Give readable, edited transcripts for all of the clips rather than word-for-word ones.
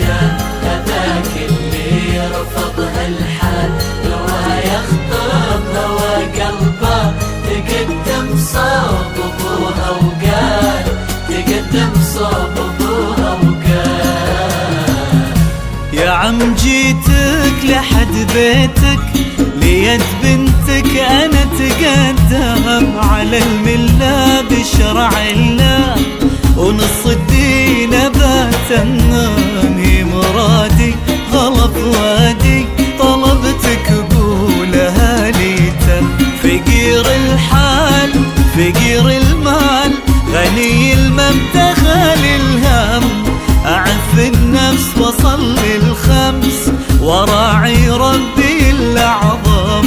الرجال هذاك اللي رفض هالحال لو يخطبها وقلبه تقدم صوب ابوها وقال تقدم صوب ابوها وقال يا عم جيتك لحد بيتك ليد بنتك انا تقدم على المله بشرع الله ونص الدين باتمني مرادي غلط وادي طلبتك قولها لي تم فقير الحال فقير المال غني المبدأ خالي الهم أعف النفس وصلي الخمس وراعي ربي الأعظم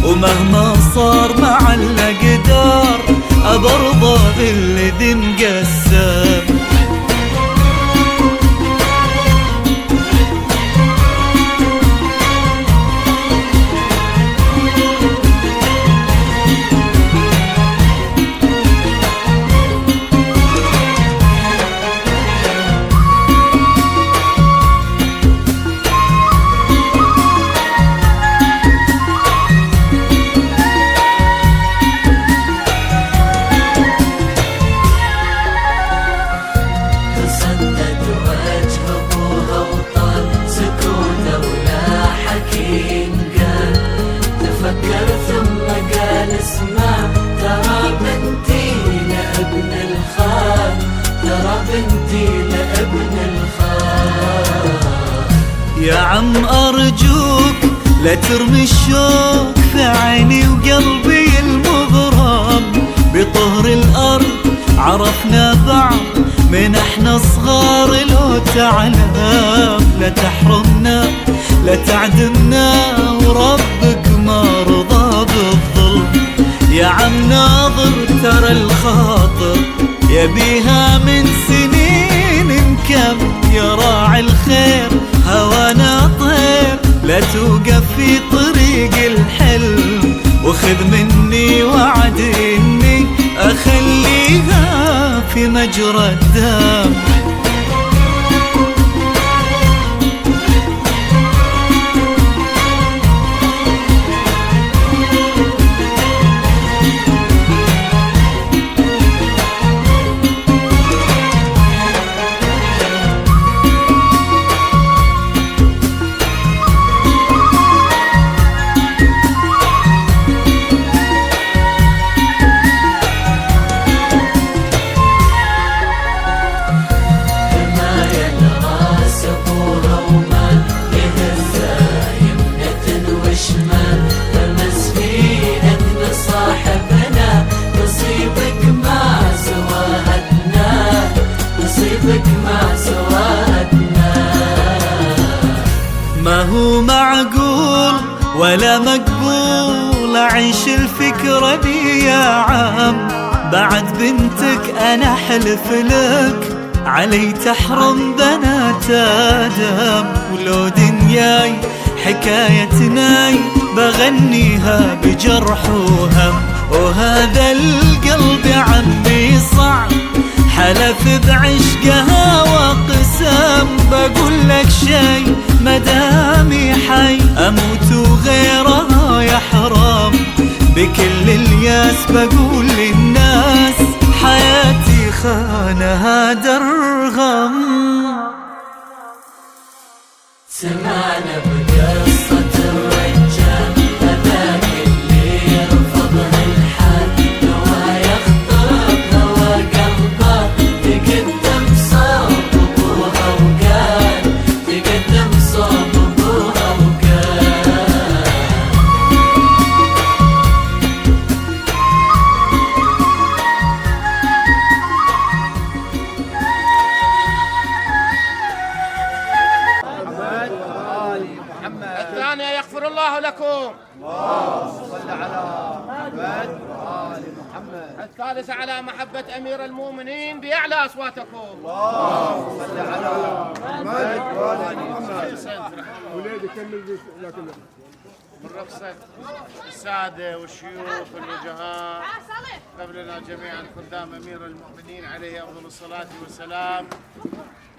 ومهما صار مع الأقدار أبرضى بالذي مقسم يا عم أرجوك لا ترمي الشوق في عيني وقلبي المغرم بطهر الأرض عرفنا بعض من احنا صغار لو تعلم لا تحرمنا لا تعدمنا وربك ما رضى بالظلم يا عم ناظر ترى الخاطر يبيها من سنين مكم يا راعي الخير هوانا طير لا توقف في طريق الحلم وخذ مني وعد اني اخليها في مجرى الدم ما هو معقول ولا مقبول أعيش الفكرة دي يا عم بعد بنتك أنا حلف لك علي تحرم بنات آدم ولو دنياي حكايتناي بغنيها بجرح وهم وهذا القلب عمي صعب حلف بعشقها وقسم بقول لك شي مدامي حي اموت وغيرها يحرم بكل الياس بقول للناس حياتي خانها درغم سمعنا بقصة الرجال هذاك اللي رفض هالحال لو يخطبها وقلبه تقدم صوب ابوها وقال تقدم صوب ابوها وقال الثانية يغفر الله لكم. اللهم صل على محمد وآل محمد. الثالثة على محبة أمير المؤمنين بأعلى أصواتكم. اللهم صل على محمد وآل محمد. ولادي كمل لكن من رخصة السادة والشيوخ والوجهاء قبلنا جميعا خدام أمير المؤمنين عليه أفضل الصلاة والسلام.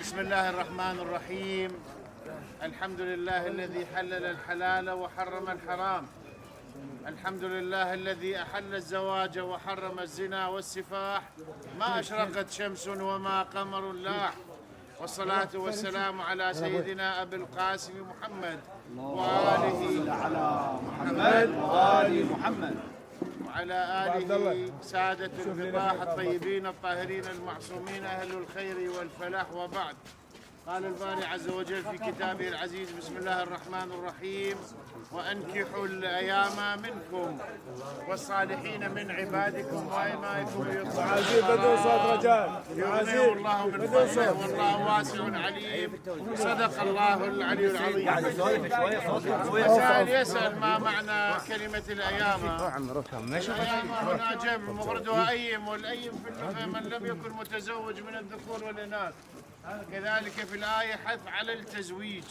بسم الله الرحمن الرحيم. الحمد لله الذي حلل الحلال وحرم الحرام. الحمد لله الذي أحل الزواج وحرم الزنا والسفاح. ما أشرقت شمس وما قمر لاح. والصلاة والسلام على سيدنا أبي القاسم محمد وآله على محمد وآل محمد وعلى آله سادة الفضاح الطيبين الطاهرين المعصومين أهل الخير والفلاح. وبعد، قال الباري عز وجل في كتابه العزيز: بسم الله الرحمن الرحيم: وأنكحوا الأيام منكم والصالحين من عبادكم وإمائكم يغنيهم الله من فضله والله واسع عليم. صدق الله العلي العظيم. يسأل ما معنى كلمة الأيام؟ الأيام هنا جمع مفردها أيم، والأيم في اللغة من لم يكن متزوج من الذكور والإناث. كذلك في الآية حث على التزويج،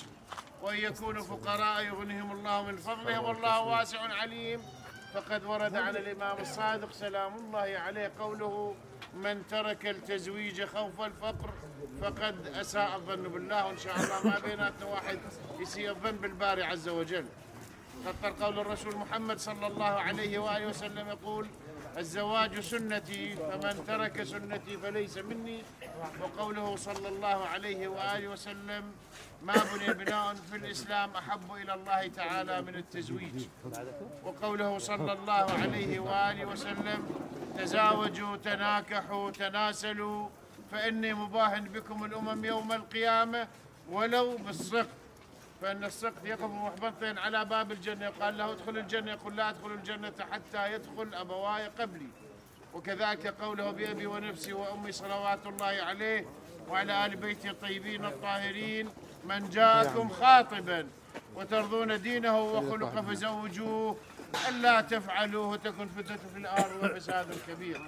وأن يكونوا فقراء يغنيهم الله من فضله والله واسع عليم. فقد ورد على الإمام الصادق سلام الله عليه قوله: من ترك التزويج خوف الفقر فقد أساء الظن بالله. وإن شاء الله ما بيناتنا واحد يسيء الظن بالباري عز وجل. خطر قول الرسول محمد صلى الله عليه وآله وسلم يقول: الزواج سنتي فمن ترك سنتي فليس مني. وقوله صلى الله عليه وآله وسلم: ما بني بناء في الإسلام أحب إلى الله تعالى من التزويج. وقوله صلى الله عليه وآله وسلم: تزاوجوا تناكحوا تناسلوا فإني مباهن بكم الأمم يوم القيامة ولو بالسقط. فإن السقط يقف محبطين على باب الجنة، قال له: ادخل الجنة، يقول: لا أدخل الجنة حتى يدخل أبواي قبلي. وكذلك قوله: بأبي ونفسي وأمي صلوات الله عليه وعلى آل بيته الطيبين الطاهرين: من جاءكم خاطبا وترضون دينه وخلقه فزوجوه، ألا تفعلوه تكن فتنة في الأرض وفساد كبير.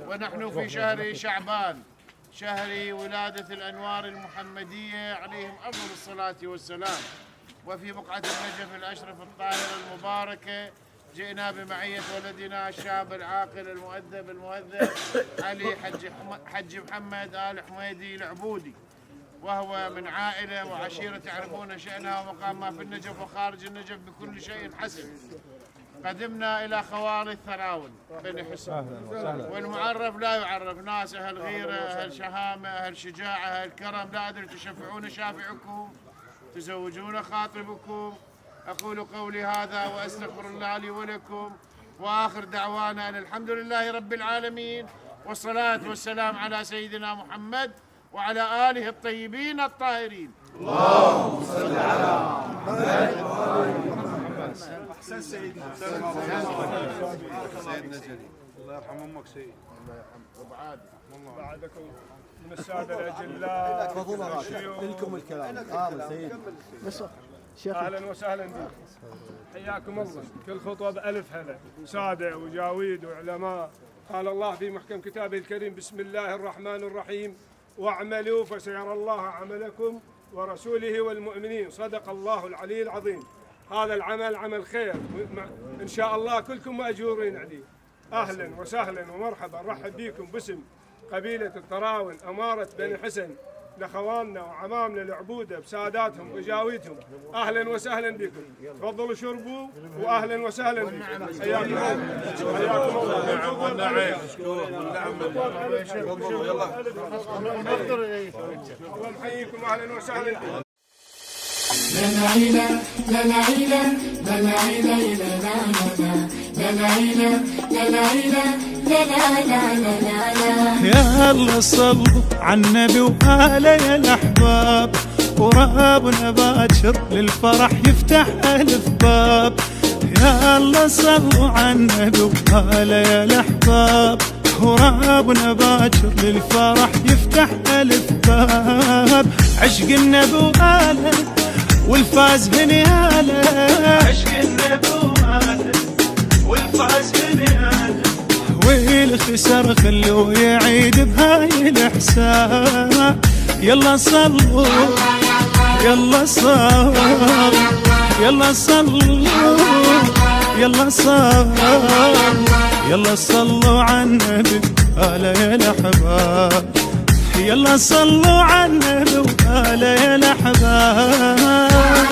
ونحن في شهر شعبان، شهر ولادة الأنوار المحمدية عليهم أفضل الصلاة والسلام. وفي بقعة النجف الأشرف الطاهرة المباركة جئنا بمعية ولدنا الشاب العاقل المؤدب المهذب علي حج محمد آل حميدي العبودي، وهو من عائلة وعشيرة تعرفون شأنها ومقامها في النجف وخارج النجف بكل شيء حسن. قدمنا إلى خواري الثراون بني حسن، والمعرف لا يعرف، ناس أهل غيرة أهل شهامة أهل شجاعة أهل كرم، لا أدري تشفعون شافعكم تزوجون خاطبكم. أقول قولي هذا وأستغفر الله لي ولكم، وآخر دعوانا أن الحمد لله رب العالمين، والصلاة والسلام على سيدنا محمد وعلى آله الطيبين الطاهرين. اللهم صل على محمد. أحسن سيدنا جليل، الله يرحم أمك سيد. بعدكم من السادة الأجلاء لكم الكلام. سيد أهلا وسهلا بكم، حياكم الله. كل خطوة بألف هلا، سادة وجاويد وعلماء. قال الله في محكم كتابه الكريم: بسم الله الرحمن الرحيم: واعملوا فسيرى الله عملكم ورسوله والمؤمنين. صدق الله العلي العظيم. هذا العمل عمل خير، إن شاء الله كلكم مأجورين عليه. أهلا وسهلا ومرحبا، رحب بكم باسم قبيلة الطراون أمارة بني حسن، لأخواننا وعمامنا العبودة بساداتهم وجاويتهم. أهلا وسهلا بكم، تفضلوا شربوا وأهلا وسهلا بكم. حياكم الله. حياكم الله. الله نحييكم، أهلا وسهلا بكم. يا الله صلوا على النبي وآله يا الأحباب، ورابنا باكر للفرح يفتح ألف باب. يا الله صلوا على النبي وآله يا الأحباب، ورابنا باكر للفرح يفتح ألف باب. عشق النبي وآله والفاز بنياله، عشق النبي وآله والفاز بنياله، والخسر خلوه يعيد بهاي الإحسان. يلا صلوا يلا صلوا يلا صلوا يلا صلوا يلا صلوا على النبي آله يا الأحباب يلا صلوا على النبي وآله يا الأحباب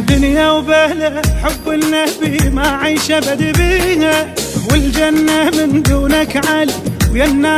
دنيا وبهلة حب النبي ما عيش أبد بيها والجنة من دونك علي ويا النار